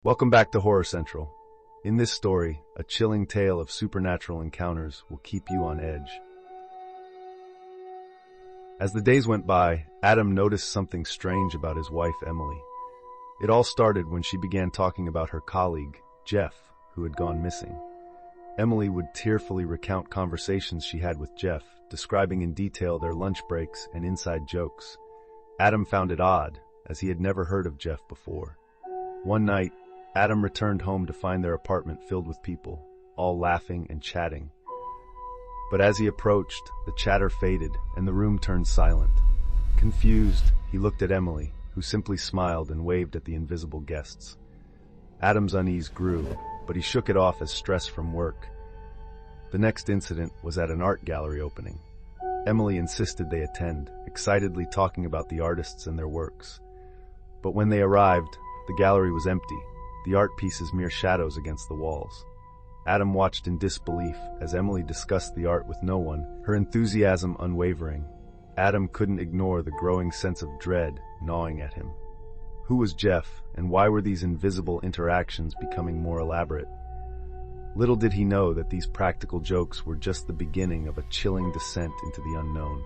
Welcome back to Horror Central. In this story, a chilling tale of supernatural encounters will keep you on edge. As the days went by, Adam noticed something strange about his wife, Emily. It all started when she began talking about her colleague, Jeff, who had gone missing. Emily would tearfully recount conversations she had with Jeff, describing in detail their lunch breaks and inside jokes. Adam found it odd, as he had never heard of Jeff before. One night, Adam returned home to find their apartment filled with people, all laughing and chatting. But as he approached, the chatter faded and the room turned silent. Confused, he looked at Emily, who simply smiled and waved at the invisible guests. Adam's unease grew, but he shook it off as stress from work. The next incident was at an art gallery opening. Emily insisted they attend, excitedly talking about the artists and their works. But when they arrived, the gallery was empty, the art pieces mere shadows against the walls. Adam watched in disbelief as Emily discussed the art with no one, her enthusiasm unwavering. Adam couldn't ignore the growing sense of dread gnawing at him. Who was Jeff, and why were these invisible interactions becoming more elaborate? Little did he know that these practical jokes were just the beginning of a chilling descent into the unknown.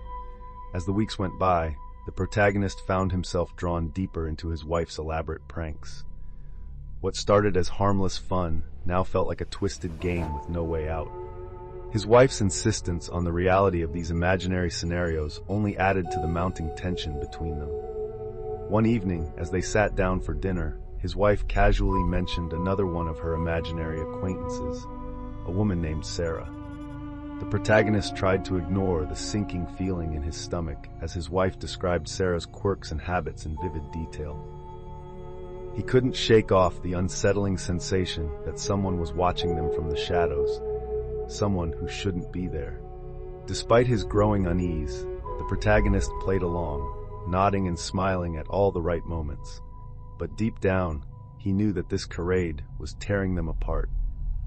As the weeks went by, the protagonist found himself drawn deeper into his wife's elaborate pranks. What started as harmless fun now felt like a twisted game with no way out. His wife's insistence on the reality of these imaginary scenarios only added to the mounting tension between them. One evening, as they sat down for dinner, his wife casually mentioned another one of her imaginary acquaintances, a woman named Sarah. The protagonist tried to ignore the sinking feeling in his stomach as his wife described Sarah's quirks and habits in vivid detail. He couldn't shake off the unsettling sensation that someone was watching them from the shadows, someone who shouldn't be there. Despite his growing unease, the protagonist played along, nodding and smiling at all the right moments. But deep down, he knew that this charade was tearing them apart.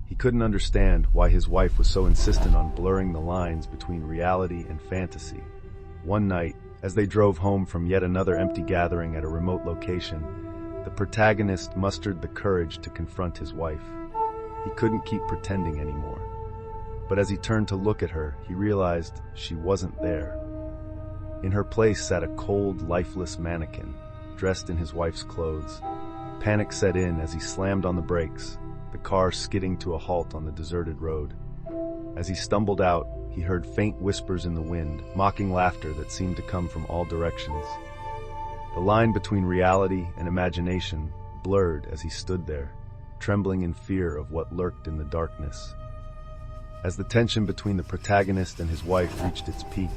He couldn't understand why his wife was so insistent on blurring the lines between reality and fantasy. One night, as they drove home from yet another empty gathering at a remote location, the protagonist mustered the courage to confront his wife. He couldn't keep pretending anymore. But as he turned to look at her, he realized she wasn't there. In her place sat a cold, lifeless mannequin, dressed in his wife's clothes. Panic set in as he slammed on the brakes, the car skidding to a halt on the deserted road. As he stumbled out, he heard faint whispers in the wind, mocking laughter that seemed to come from all directions. The line between reality and imagination blurred as he stood there, trembling in fear of what lurked in the darkness. As the tension between the protagonist and his wife reached its peak,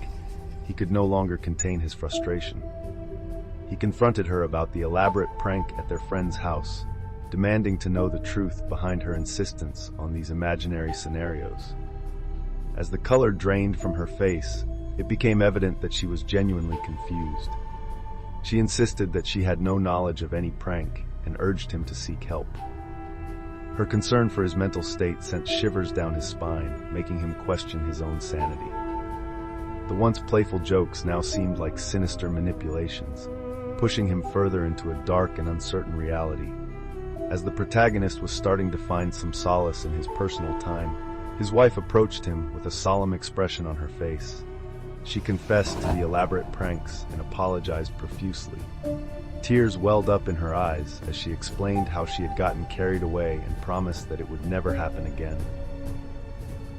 he could no longer contain his frustration. He confronted her about the elaborate prank at their friend's house, demanding to know the truth behind her insistence on these imaginary scenarios. As the color drained from her face, it became evident that she was genuinely confused. She insisted that she had no knowledge of any prank and urged him to seek help. Her concern for his mental state sent shivers down his spine, making him question his own sanity. The once playful jokes now seemed like sinister manipulations, pushing him further into a dark and uncertain reality. As the protagonist was starting to find some solace in his personal time, his wife approached him with a solemn expression on her face. She confessed to the elaborate pranks and apologized profusely. Tears welled up in her eyes as she explained how she had gotten carried away and promised that it would never happen again.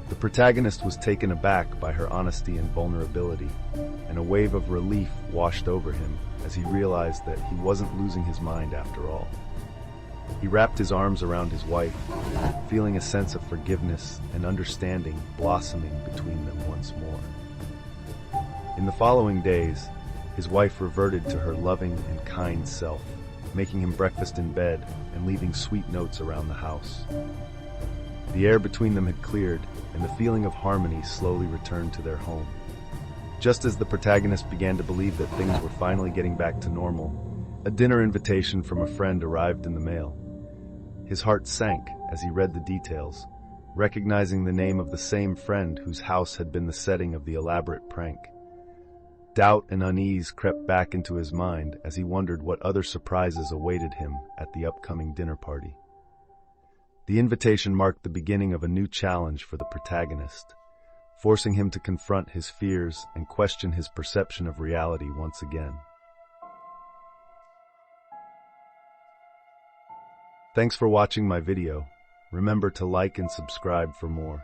The protagonist was taken aback by her honesty and vulnerability, and a wave of relief washed over him as he realized that he wasn't losing his mind after all. He wrapped his arms around his wife, feeling a sense of forgiveness and understanding blossoming between them once more. In the following days, his wife reverted to her loving and kind self, making him breakfast in bed and leaving sweet notes around the house. The air between them had cleared, and the feeling of harmony slowly returned to their home. Just as the protagonist began to believe that things were finally getting back to normal, a dinner invitation from a friend arrived in the mail. His heart sank as he read the details, recognizing the name of the same friend whose house had been the setting of the elaborate prank. Doubt and unease crept back into his mind as he wondered what other surprises awaited him at the upcoming dinner party. The invitation marked the beginning of a new challenge for the protagonist, forcing him to confront his fears and question his perception of reality once again. Thanks for watching my video. Remember to like and subscribe for more.